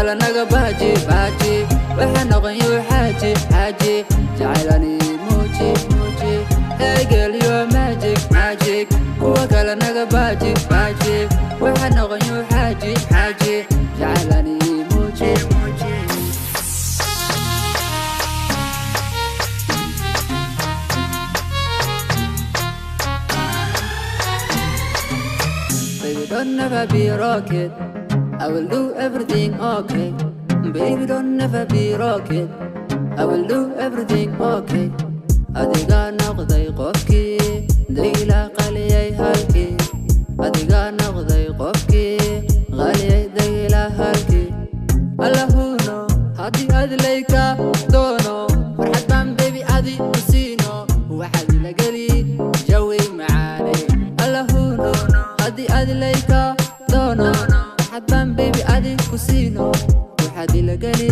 kala naga baaji baaji waxa noqonayo xaaji xaaji jacaylani muuji muuji hey girl you are magic magic kuwa kala naga baaji baaji waxa noqonayo xaaji xaaji jacaylani muuji muuji Baby don't never be rocket I will do everything okay Baby don't never be rocket I will do everything okay Adiga noqday qofkii dayla qaliyay halkii Adiga noqday qofkii qaliyay dayla halkii Allahuno hadi adlayka doono farxad baan baby adi kusino waxaad la gali jawi macaani Allahuno hadi adlayka doono farxad baan baby adi kusino waxaad la gali